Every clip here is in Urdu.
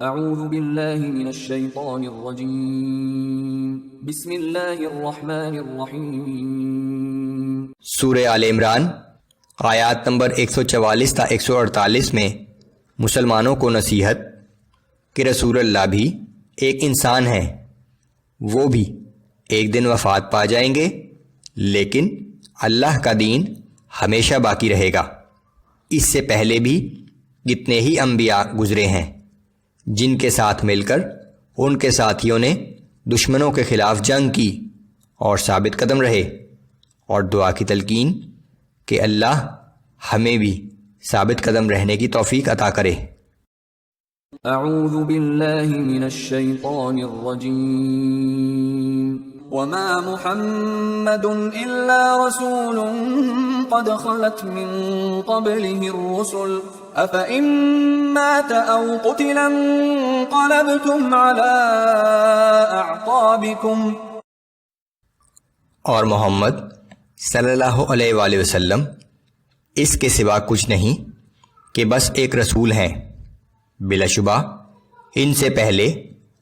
اعوذ باللہ من الشیطان الرجیم بسم اللہ الرحمن الرحیم۔ سورہ آل عمران آیات نمبر 144 تا 148 میں مسلمانوں کو نصیحت کہ رسول اللہ بھی ایک انسان ہیں، وہ بھی ایک دن وفات پا جائیں گے، لیکن اللہ کا دین ہمیشہ باقی رہے گا۔ اس سے پہلے بھی کتنے ہی انبیاء گزرے ہیں جن کے ساتھ مل کر ان کے ساتھیوں نے دشمنوں کے خلاف جنگ کی اور ثابت قدم رہے، اور دعا کی تلقین کہ اللہ ہمیں بھی ثابت قدم رہنے کی توفیق عطا کرے۔ اعوذ باللہ من الشیطان الرجیم۔ وما محمد الا رسول قد خلت من قبله الرسل افإن مات او قتل انقلبتم على اعقابكم۔ اور محمد صلی اللہ علیہ وآلہ وسلم اس کے سوا کچھ نہیں کہ بس ایک رسول ہیں، بلا شبہ ان سے پہلے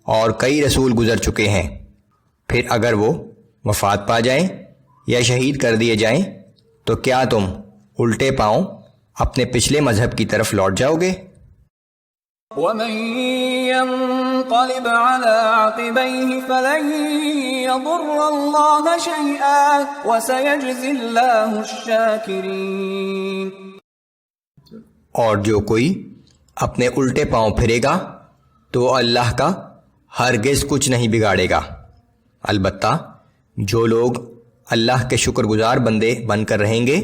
اور کئی رسول گزر چکے ہیں، پھر اگر وہ وفات پا جائیں یا شہید کر دیے جائیں تو کیا تم الٹے پاؤں اپنے پچھلے مذہب کی طرف لوٹ جاؤ گے؟ ومن ينقلب على عقبيه فلن يضر الله شيئا وسيجزي الله الشاكرين۔ اور جو کوئی اپنے الٹے پاؤں پھرے گا تو اللہ کا ہرگز کچھ نہیں بگاڑے گا، البتہ جو لوگ اللہ کے شکر گزار بندے بن کر رہیں گے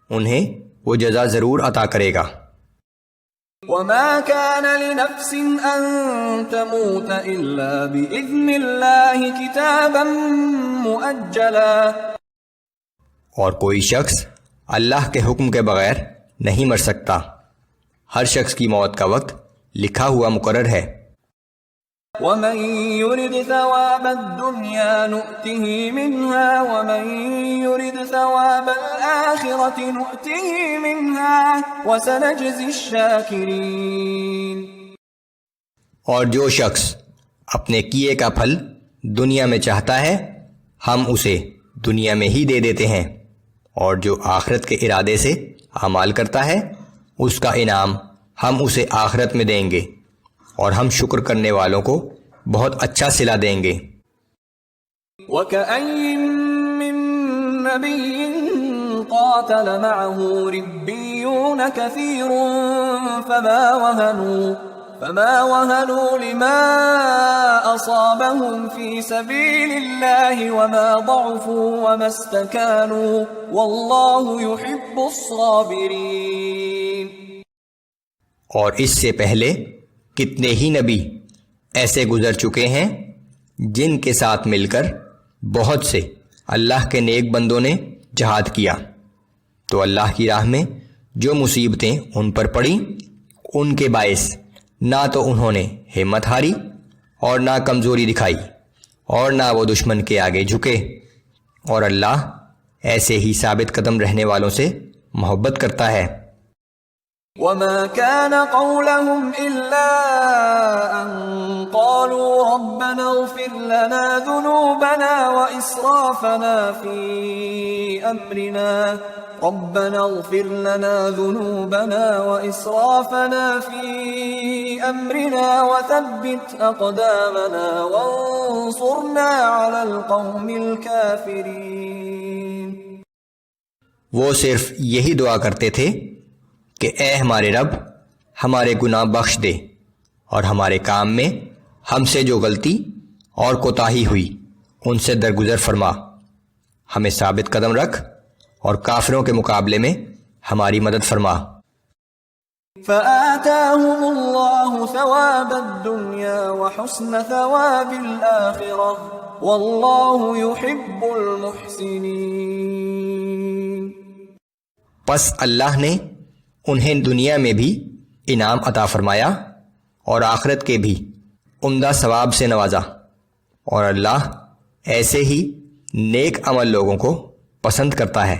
انہیں وہ جزا ضرور عطا کرے گا۔ وما كان لنفس ان تموت الا باذن الله كتابا مؤجلا۔ اور کوئی شخص اللہ کے حکم کے بغیر نہیں مر سکتا، ہر شخص کی موت کا وقت لکھا ہوا مقرر ہے۔ ومن يرد ثواب الدنيا نؤته منها ومن يرد ثواب الآخرة نؤته منها وسنجزي الشاكرين۔ اور جو شخص اپنے کیے کا پھل دنیا میں چاہتا ہے ہم اسے دنیا میں ہی دے دیتے ہیں، اور جو آخرت کے ارادے سے اعمال کرتا ہے اس کا انعام ہم اسے آخرت میں دیں گے، اور ہم شکر کرنے والوں کو بہت اچھا صلہ دیں گے۔ وَكَأَيٍّ مِّن نَّبِيٍّ قَاتَلَ مَعَهُ رِبِّيُّونَ كَثِيرٌ فَمَا وَهَنُوا لِمَا أَصَابَهُمْ فِي سَبِيلِ اللَّهِ وَمَا ضَعُفُوا وَمَا اسْتَكَانُوا وَاللَّهُ يُحِبُّ الصَّابِرِينَ۔ اور اس سے پہلے کتنے ہی نبی ایسے گزر چکے ہیں جن کے ساتھ مل کر بہت سے اللہ کے نیک بندوں نے جہاد کیا، تو اللہ کی راہ میں جو مصیبتیں ان پر پڑیں ان کے باعث نہ تو انہوں نے ہمت ہاری اور نہ کمزوری دکھائی اور نہ وہ دشمن کے آگے جھکے، اور اللہ ایسے ہی ثابت قدم رہنے والوں سے محبت کرتا ہے۔ وما كان قولهم إلا أن قالوا ربنا اغفر لنا ذنوبنا وإسرافنا في أمرنا وثبت أقدامنا وانصرنا على القوم الكافرين۔ وہ صرف یہی دعا کرتے تھے کہ اے ہمارے رب ہمارے گناہ بخش دے، اور ہمارے کام میں ہم سے جو غلطی اور کوتاہی ہوئی ان سے درگزر فرما، ہمیں ثابت قدم رکھ اور کافروں کے مقابلے میں ہماری مدد فرما۔ فآتاهم الله ثواب الدنيا وحسن ثواب الآخرة والله يحب المحسنين۔ پس اللہ نے انہیں دنیا میں بھی انعام عطا فرمایا اور آخرت کے بھی عمدہ ثواب سے نوازا، اور اللہ ایسے ہی نیک عمل لوگوں کو پسند کرتا ہے۔